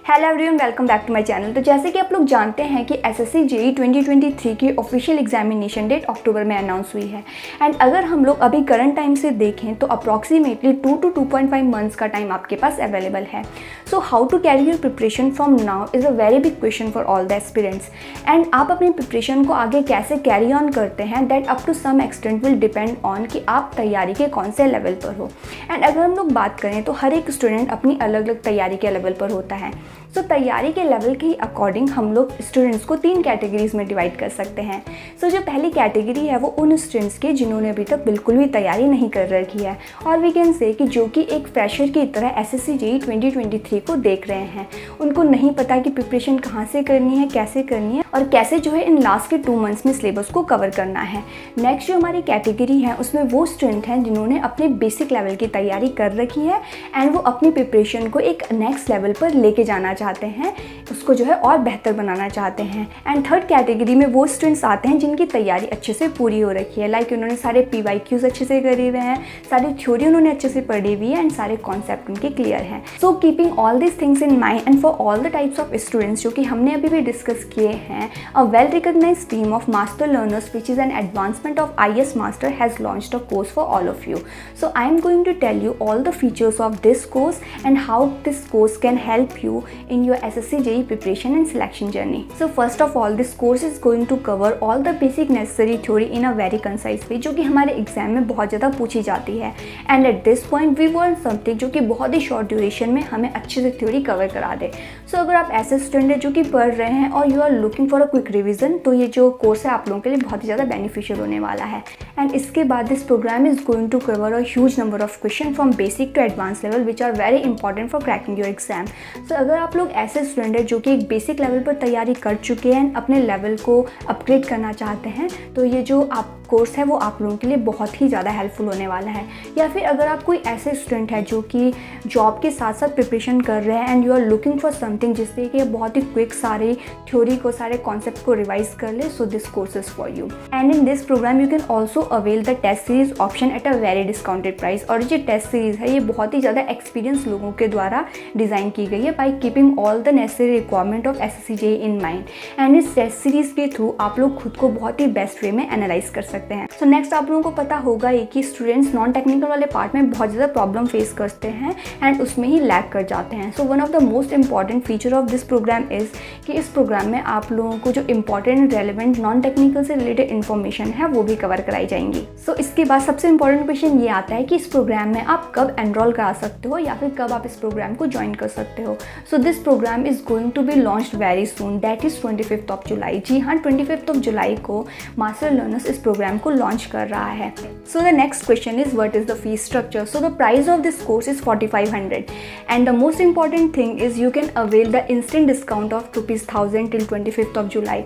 Hello everyone, welcome back to my channel. तो जैसे कि आप लोग जानते हैं कि एसएससी जेईई 2023 की ऑफिशियल एग्जामिनेशन डेट अक्टूबर में अनाउंस हुई है। एंड अगर हम लोग अभी करंट टाइम से देखें तो अप्रॉक्सीमेटली 2 to 2.5 मंथ्स का टाइम आपके पास अवेलेबल है। So how to carry your preparation from now is a very big question for all the aspirants. And आप अपनी प्रिपरेशन को आगे कैसे कैरी ऑन करते हैं that up to some extent will depend on कि आप तैयारी के कौन से लेवल पर हो। एंड अगर हम लोग बात करें तो हर एक स्टूडेंट अपनी अलग अलग तैयारी के लेवल पर होता है। सो तैयारी के लेवल के अकॉर्डिंग हम लोग स्टूडेंट्स को 3 कैटेगरीज में डिवाइड कर सकते हैं। सो जो पहली कैटेगरी है वो उन स्टूडेंट्स की जिन्होंने अभी तक बिल्कुल भी तैयारी नहीं कर रखी है, और वी कैन से कि जो कि एक फ्रेशर की तरह एसएससी जेईई 2023 को देख रहे हैं। उनको नहीं पता कि प्रिपरेशन कहाँ से करनी है, कैसे करनी है और कैसे जो है इन लास्ट के 2 मंथ्स में सिलेबस को कवर करना है। नेक्स्ट जो हमारी कैटेगरी है उसमें वो स्टूडेंट हैं जिन्होंने अपने बेसिक लेवल की तैयारी कर रखी है एंड वो अपनी प्रिपरेशन को एक नेक्स्ट लेवल पर लेके जाना चाहते हैं, उसको जो है और बेहतर बनाना चाहते हैं। एंड थर्ड कैटेगरी में वो स्टूडेंट्स आते हैं जिनकी तैयारी अच्छे से पूरी हो रखी है, लाइक उन्होंने सारे PYQs अच्छे से करे हुए हैं, सारी थ्योरी उन्होंने अच्छे से पढ़ी हुई है एंड सारे कॉन्सेप्ट उनके क्लियर हैं। So keeping all this things in mind and for all the types of students जो कि हमने अभी भी डिस्कस किए हैं, a well recognised team of master learners which is an advancement of IAS master has launched a course for all of you. So I am going to tell you all the features of this course and how this course can help you in your SSC JEE preparation and selection journey. So first of all, this course is going to cover all the basic necessary theory in a very concise way, जो कि हमारे exam में बहुत ज़्यादा पूछी जाती है। And at this point we want something जो कि बहुत ही शॉर्ट ड्यूरेशन में हमें अच्छे से थ्योरी कवर करा दे। सो अगर आप ऐसे स्टूडेंट हैं जो कि पढ़ रहे हैं और you are looking for a quick revision, तो ये जो कोर्स है आप लोगों के लिए बहुत ही ज़्यादा बेनिफिशियल होने वाला है। एंड इसके बाद this program is going to cover a huge number of question from basic to advance level which are very important for cracking your exam. So अगर आप लोग ऐसे स्टूडेंट हैं जो कि एक बेसिक लेवल पर तैयारी कर चुके हैं, अपने लेवल को अपग्रेड करना चाहते हैं, तो ये जो आप कोर्स है वो आप लोगों के लिए बहुत ही ज़्यादा हेल्पफुल होने वाला है। या फिर अगर आप कोई ऐसे स्टूडेंट है जो कि जॉब के साथ साथ प्रिपरेशन कर रहे हैं and you are looking for something जिससे कि बहुत ही क्विक सारे थ्योरी को, सारे कॉन्सेप्ट को रिवाइज कर ले, so this course is for you. And in this programme you can also avail the test series option at a very discounted price. और जो टेस्ट सीरीज है ये बहुत ही ज़्यादा एक्सपीरियंस लोगों के द्वारा डिज़ाइन की गई है by keeping all the necessary requirement of SSC JEE in mind. And इस टेस्ट सीरीज के थ्रू आप लोग खुद को बहुत ही बेस्ट वे में एनालाइज कर सकते हैं। सो नेक्स्ट आप लोगों को पता होगा ही कि स्टूडेंट्स नॉन टेक्निकल वाले पार्ट में बहुत ज़्यादा प्रॉब्लम फेस करते हैं एंड उसमें ही लैग कर जाते हैं। So one of the most important feature of this programme is कि इस प्रोग्राम में आप लोगों को जो इंपॉर्टेंट रेलिवेंट नॉन टेक्निकल से रिलेटेड इन्फॉर्मेशन है वो भी कवर कराई जाएंगी। सो इसके बाद सबसे इंपॉर्टेंट क्वेश्चन ये आता है कि इस प्रोग्राम में आप कब एनरोल करा सकते हो या फिर कब आप इस प्रोग्राम को ज्वाइन कर सकते हो। So this program is going to be launched very soon, that is 25 of July. जी हाँ, 25 ऑफ जुलाई को मास्टर लर्नर्स इस प्रोग्राम को लॉन्च कर रहा है। So the next question is, what is the fee structure? So the price of this course is 4,500 and the most important thing is you can avail the instant discount of ₹1,000 till 25th of July.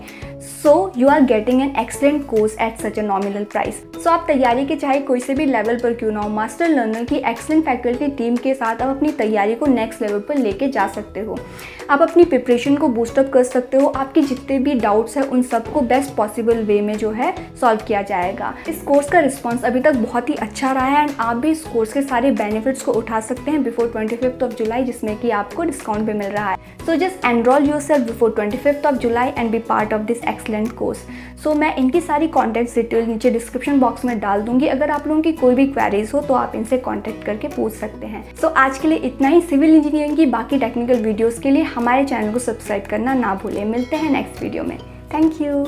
So you are getting an excellent course at such a nominal price. So आप तैयारी के चाहे कोई से भी level पर क्यों ना हो, मास्टर लर्नर की एक्सलेंट फैकल्टी टीम के साथ आप अपनी तैयारी को नेक्स्ट लेवल पर लेके जा सकते हो। आप अपनी प्रिपरेशन को बूस्टअप कर सकते हो, आपके जितने भी डाउट्स हैं उन सबको बेस्ट पॉसिबल वे में जो है सॉल्व किया जाएगा। इस कोर्स का रिस्पॉन्स अभी तक बहुत ही अच्छा रहा है एंड आप भी इस कोर्स के सारे बेनिफिट्स को उठा सकते हैं बिफोर 25th ऑफ जुलाई, जिसमें कि आपको डिस्काउंट भी मिल रहा है। So just enroll yourself before 25th of July and be part of this excellent course. So मैं इनकी सारी कॉन्टैक्ट डिटेल नीचे डिस्क्रिप्शन बॉक्स में डाल दूंगी। अगर आप लोगों की कोई भी क्वेरीज हो तो आप इनसे कॉन्टैक्ट करके पूछ सकते हैं। सो आज के लिए इतना ही। सिविल इंजीनियरिंग की बाकी टेक्निकल वीडियोज़ के लिए हमारे चैनल को सब्सक्राइब करना ना भूलें। मिलते हैं नेक्स्ट वीडियो में। Thank you.